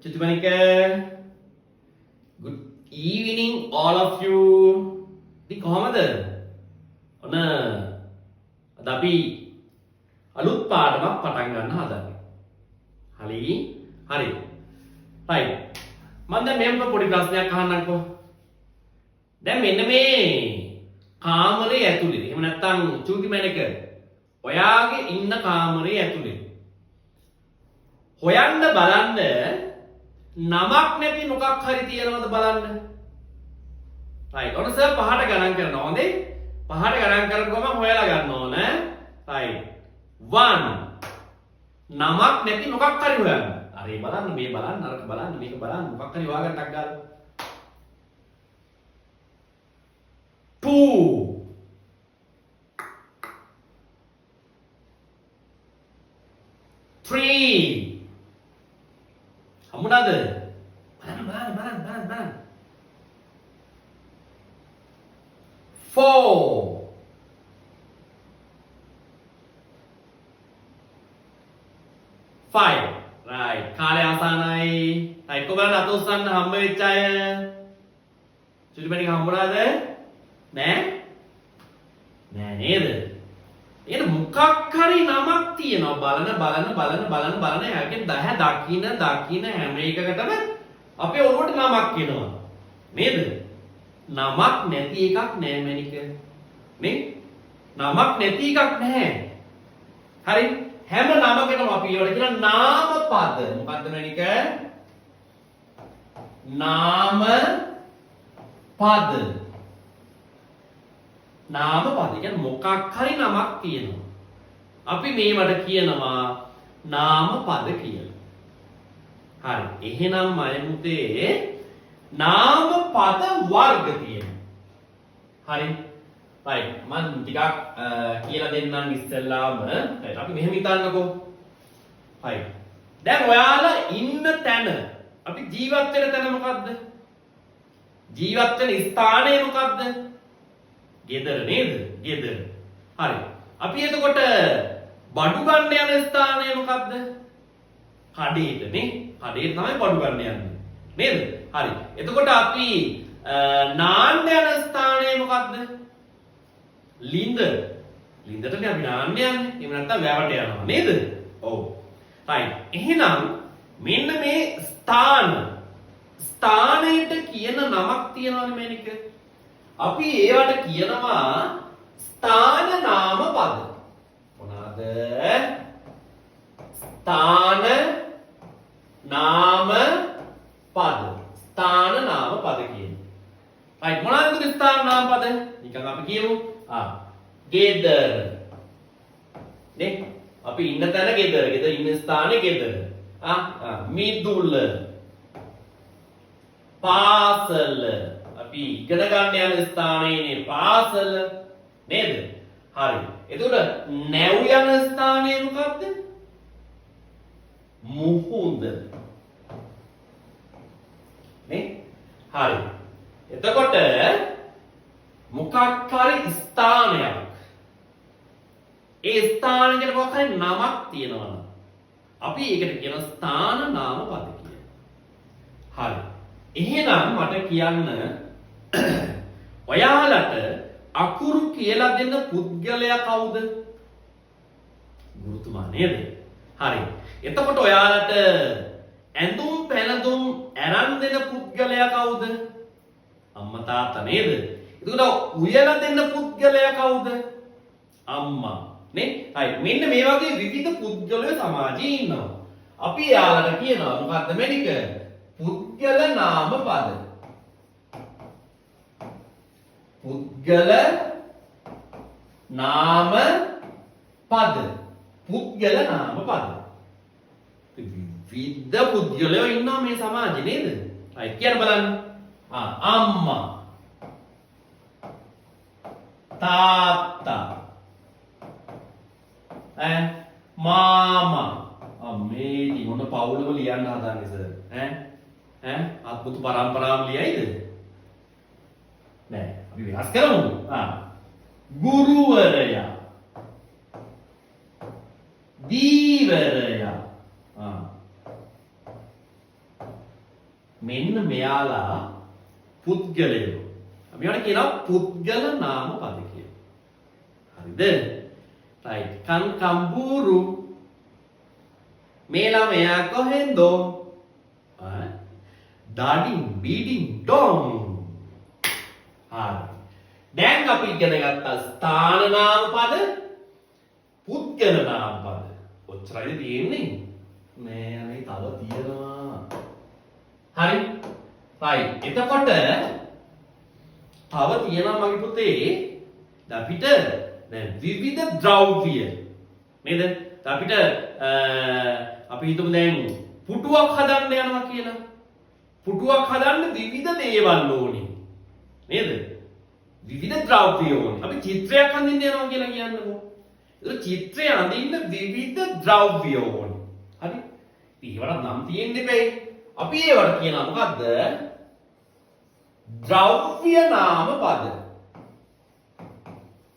Chitumanika. Good evening, all of you. Di කොහමද? ඔන්න අද අපි අලුත් පාඩමක් පටන් ගන්න හදන්නේ. හරි? හරි. right. මම දැන් මෙහෙම පොඩි ප්‍රශ්නයක් අහන්නම්කෝ. දැන් මෙන්න මේ කාමරේ ඇතුලේ. එහෙම නැත්නම් චූටිමැණික ඔයාගේ ඉන්න කාමරේ ඇතුලේ. හොයන්න බලන්න නමක් නැති මොකක් හරි තියෙනවද බලන්න. right. ඔන්න සර් පහට ගණන් කරනවා. හොඳේ? පහට ගණන් කරපුවම හොයලා ගන්න ඕන. right. 1 නමක් නැති මොකක් හරි හොයන්න. අර බලන්න මේ බලන්න අරක බලන්න මේක බලන්න මොකක් හරි හොයාගන්න ටක් ගාලා. 2 3 හමුණාද? බලන්න. 4 5 right කාලය ආසන්නයි. right කොබලන්න අත උස්සන්න හම්බ වෙච්ච අය. චුටිමැණික හම්බුණාද? නෑ නේද? එහෙනම් මොකක් හරි නමක් තියෙනවා. බලන හැකෙන් 10 දකින්න හැම එකකටම අපේ ඔළුවට නමක් එනවා. නේද? නමක් නැති එකක් නෑ මැනික. නේ? නමක් නැති එකක් නැහැ. හරි? හැම නමකටම අපි ඒවට කියන නාම පද. මොකද්ද මැනික? නාම පද. නාම පද කියන්නේ මොකක් හරි නමක් තියෙනවා. අපි මේවට කියනවා නාම පද කියලා. හරි. එහෙනම් අයමුතේ නාම පද වර්ග තියෙනවා. හරි. right. මම ටිකක් කියලා දෙන්නම් ඉස්සෙල්ලාම. right. අපි මෙහෙම හිතන්නකෝ. right. දැන් ඔයාලා ඉන්න තැන අපි ජීවත් වෙන තැන මොකද්ද? ජීවත් වෙන ස්ථානය මොකද්ද? ගෙදර නේද? ගෙදර. හරි. අපි එතකොට බඩු ගන්න යන ස්ථානය මොකද්ද? කඩේට නේ? කඩේට තමයි බඩු ගන්න යන්නේ. නේද? හරි. එතකොට අපි නාන්න යන ස්ථානය මොකද්ද? ලින්ද. ලින්දටනේ අපි නාන්න යන්නේ. එහෙම නැත්නම් වැවට යනවා නේද? ඔව්. right. එහෙනම් මෙන්න මේ ස්ථානයට කියන නමක් තියනවනේ මේනික. අපි ඒවට කියනවා ස්ථාන නාම පද. මොනවාද? ස්ථාන නාම පද. ස්ථාන නාම පද කියන්නේ. right. මොනවාද ස්ථාන නාම පද? නිකන් අපි කියමු. ගෙදර. නේ? අපි ඉන්න තැන ගෙදර. ගෙදර ඉන්න ස්ථානේ ගෙදර. මිදුල. පාසල. අපි ඉගෙන ගන්න යන ස්ථානයේනේ පාසල නේද? හරි. එතකොට නැව් යන ස්ථානය මොකක්ද? මුහුද. නේ? හරි. එතකොට මොකක් හරි ස්ථානයක්. ඒ ස්ථානයකට මොකක් හරි නමක් තියෙනවා. අපි ඒකට කියන ස්ථාන නාම පද කියලා. හරි. එහෙනම් මට කියන්න ඔයාලට අකුරු කියලා දෙන්න පුද්ගලයා කවුද? ගුරුතුමා නේද? හරි. එතකොට ඔයාලට ඇඳුම් පැළඳුම් අරන් දෙන පුද්ගලයා කවුද? අම්මා තාත්තා නේද? එතකොට උයලා දෙන්න පුද්ගලයා කවුද? අම්මා නේ? හරි. මෙන්න මේ වගේ විවිධ පුද්ගලයෝ සමාජයේ ඉන්නවා. අපි යාලට කියනවා මොකද්ද මේක? පුද්ගල නාම පද. පුද්ගල නාම පද. පුද්ගල නාම පද. විවිධ පුද්ගලයෝ ඉන්නවා මේ සමාජේ නේද? හරි කියන්න බලන්න. අම්මා තාත්තා මාමා මේ මොන පවුලක ලියන්න හදන්නේ සර්? අත්පුතු පරම්පරාව ලියයිද? නෑ. අපි වෙනස් කරමු. ගුරුවරයා දීවරයා මෙන්න මෙයාලා පුද්ගලයෝ. අපි වල කියනවා පුද්ගල නාම පද කියලා. හරිද? right. කන් කම්බුරු. මේ ළමයා කොහෙන්ද? ඩාඩින් බීඩින් ඩොන්. හරි. දැන් අපි ඉගෙන ගත්තා ස්ථාන නාම පද, පුද්ගල නාම පද. ඔච්චරයි තියෙන්නේ. නෑ අනේ තව තියෙනවා. හරි. right. එතකොට තව තියෙනවා මගේ පුතේ අපිට දැන් විවිධ ද්‍රව්‍ය නේද? අපිට අපි හිතමු දැන් පුටුවක් හදන්න යනවා කියලා. පුටුවක් හදන්න විවිධ දේවල් ඕනේ. නේද? විවිධ ද්‍රව්‍ය ඕනේ. අපි චිත්‍රයක් අඳින්න යනවා කියලා කියන්නකෝ. ඒක චිත්‍රය අඳින්න විවිධ ද්‍රව්‍ය ඕනේ. හරි? ඒවට නම් තියෙන්නේ බෑ. අපි ඒවට කියනවා මොකද්ද? ද්‍රව්‍ය නාම පද.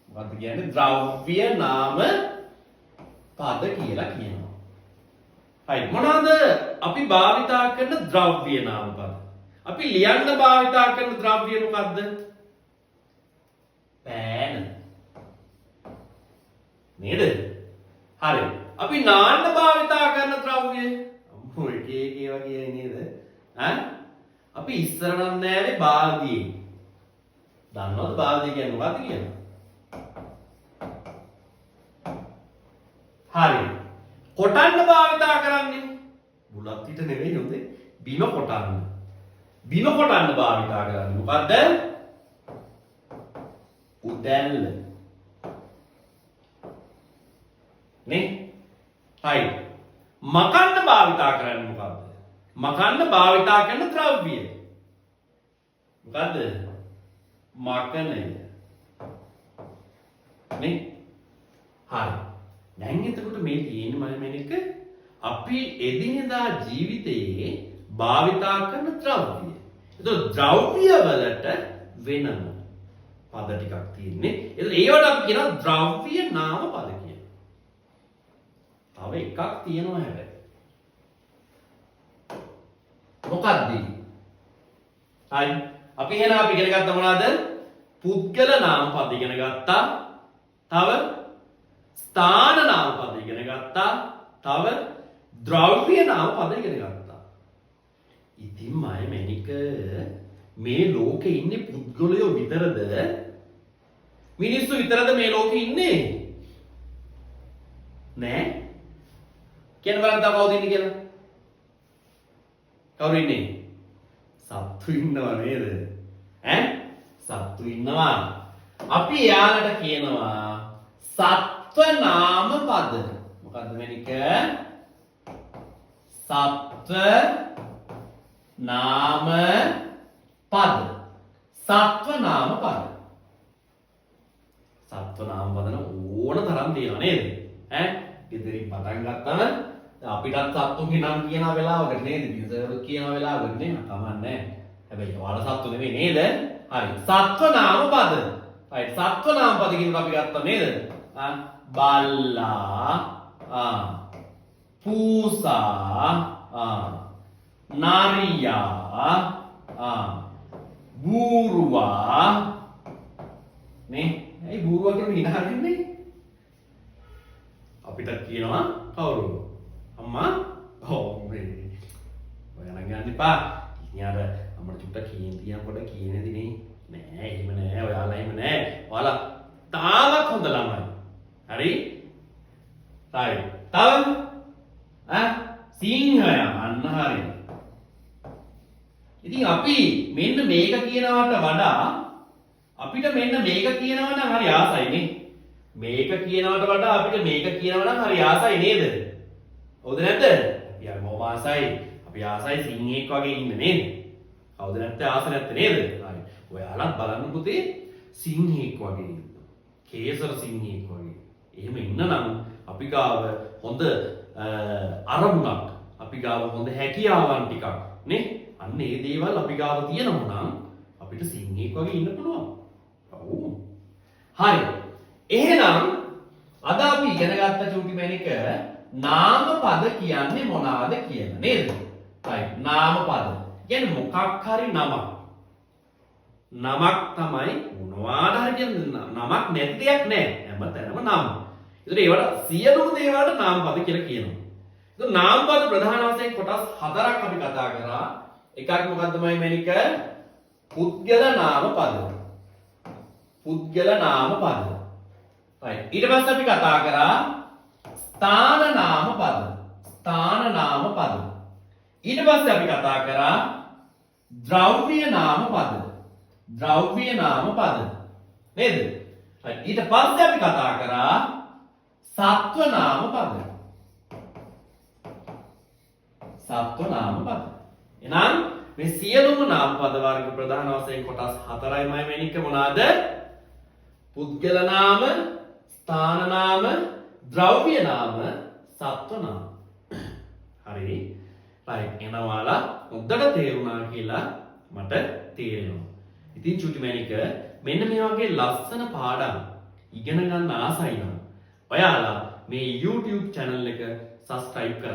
මොකද්ද කියන්නේ? ද්‍රව්‍ය නාම පද කියලා කියනවා. හරි. මොනවාද අපි භාවිතා කරන ද්‍රව්‍ය නාම පද? අපි ලියන්න භාවිතා කරන ද්‍රව්‍ය මොකද්ද? පෑන. නේද? හරි. අපි නාන්න භාවිතා කරන ද්‍රව්‍ය අම්මෝ එක එක ඒවා කියන්නේ නේද? ඈ? අපි ඉස්සර නම් නෑනේ බාල්දියේ. දන්නවද බාල්දිය කියන්නේ මොකක්ද කියලා? හරි. කොටන්න භාවිතා කරන්නේ බුලත් පිට නෙවෙයි හොඳේ. බිම කොටන්න. බිම කොටන්න භාවිතා කරන්නේ මොකද්ද? උදැල්ල. නේ? හරි. මකන්න භාවිතා කරන්නේ මොකද්ද? මකන්න භාවිතා කරන ද්‍රව්‍ය. මොකද්ද? මකනය. නේ? හරි. දැන් එතකොට මේ තියෙන්නේ මම එක අපි එදිනෙදා ජීවිතයේ භාවිතා කරන ද්‍රව්‍ය. එතකොට ද්‍රව්‍ය වලට වෙනම පද ටිකක් තියෙන්නේ. ඒවට අපි කියනවා ද්‍රව්‍ය නාම පද කියලා. තව එකක් තියෙනවා හැබැයි. මොකක්ද? හරි. අපි එහෙනම් අපි ඉගෙන ගත්ත මොනවද? පුද්ගල නාම පද ඉගෙන ගත්තා. තව ස්ථාන නාම පද ඉගෙන ගත්තා. තව ද්‍රව්‍ය නාම පද ඉගෙන ගත්තා. ඉතින් මම මැනික මේ ලෝකේ ඉන්නේ පුද්ගලයෝ විතරද? මිනිස්සු විතරද මේ ලෝකේ ඉන්නේ? නෑ. කියන්න බලන්න තව කවුද ඉන්නේ කියලා? කවුරු ඉන්නේ? සත්තු ඉන්නවා නේද? ඈ? සත්තු ඉන්නවා. අපි යාලට කියනවා සත්ව නාම පද. මොකද්ද මැනික? සත්ව නාම පද. සත්ව නාම පද. සත්ව නාම පදන ඕන තරම් තියෙනවා නේද? ඈ? ඉතින් පටන් ගත්තම අපිටත් සත්තුන්ගේ නම් කියන වෙලාවකට නේද? විසරු කියන වෙලාවකට නේ කමන්නේ. හැබැයි ඔයාලා සත්තු නෙවෙයි නේද? හරි. සත්ව නාම පද. හරි. සත්ව නාම පද කියනක අපි ගත්තා නේද? බල්ලා පූසා නාරියා බූරුවා නේ? ඇයි බූරුවා කියන ඉන හරින්නේ? අපිට කියනවා කවුරු? අම්මා? ඔව් මේ. ඔයාලා ගන්න එපා. ඉතින් අර අම්මට චුට්ටක් කේන්තියක් කොට කියනේදී නේ. නෑ එහෙම නෑ. ඔයාලා එහෙම නෑ. ඔයාලා තාමත් හොඳ ළමයි. හරි? හරි. තව සිංහයා අන්න හරි. ඉතින් අපි මෙන්න මේක කියනවට වඩා අපිට මෙන්න මේක කියනවා නම් හරි ආසයි නේ. මේක කියනවට වඩා අපිට මේක කියනවා නම් හරි ආසයි නේද? හවුද නැද්ද? අපි අර මොම ආසයි. අපි ආසයි සිංහෙක් වගේ ඉන්න නේද? හවුද නැත්te ආස නැත්te නේද? හරි. ඔයාලත් බලන්න පුතේ සිංහෙක් වගේ ඉන්න. කේසර සිංහෙක් වගේ. එහෙම ඉන්න නම් අපි ගාව හොඳ අරමුණක්, අපි ගාව හොඳ හැකියාවන් ටිකක් නේ? අන්න ඒ දේවල් අපි ගාව තියෙනවා නම් අපිට සිංහෙක් වගේ ඉන්න පුළුවන්. ඔව්. හරි. එහෙනම් අද අපි ඉගෙන ගත්ත චූටි මැනික නාම පද කියන්නේ මොනවාද කියලා නේද? right. නාම පද. කියන්නේ මොකක් හරි නමක්. නමක් තමයි මොනවාද හරි කියන්නේ නමක් නැති දෙයක් නෑ. හැමතැනම නම. ඒතර ඒවට සියලුම දේවල්ට නාමපද කියලා කියනවා. ඒතර නාමපද ප්‍රධාන වශයෙන් කොටස් හතරක් අපි කතා කරා. එකක් මොකද්ද මයිමැනික? පුද්ගල නාමපද. පුද්ගල නාමපද. right. ඊට පස්සේ අපි කතා කරා ස්ථාන නාමපද. ස්ථාන නාමපද. ඊට පස්සේ අපි කතා කරා ද්‍රව්‍ය නාමපද. ද්‍රව්‍ය නාමපද. නේද? right. ඊට පස්සේ අපි කතා කරා සත්ව නාමපද. සත්ව නාමපද. එහෙනම් මේ සියලුම නාමපද වර්ග ප්‍රධාන වශයෙන් කොටස් හතරයි මයිමැනික මොනවාද? පුද්ගල නාම, ස්ථාන නාම, ද්‍රව්‍ය නාම, සත්ව නාම. හරි. right. එහෙනම් ඔයාලා හොඳට තේරුණා කියලා මට තේරෙනවා. ඉතින් චුටි මැනික මෙන්න මේ වගේ ලස්සන පාඩම් ඉගෙන ගන්න ආසයි නම් ඔයාලා මේ YouTube channel එක subscribe කරන්න.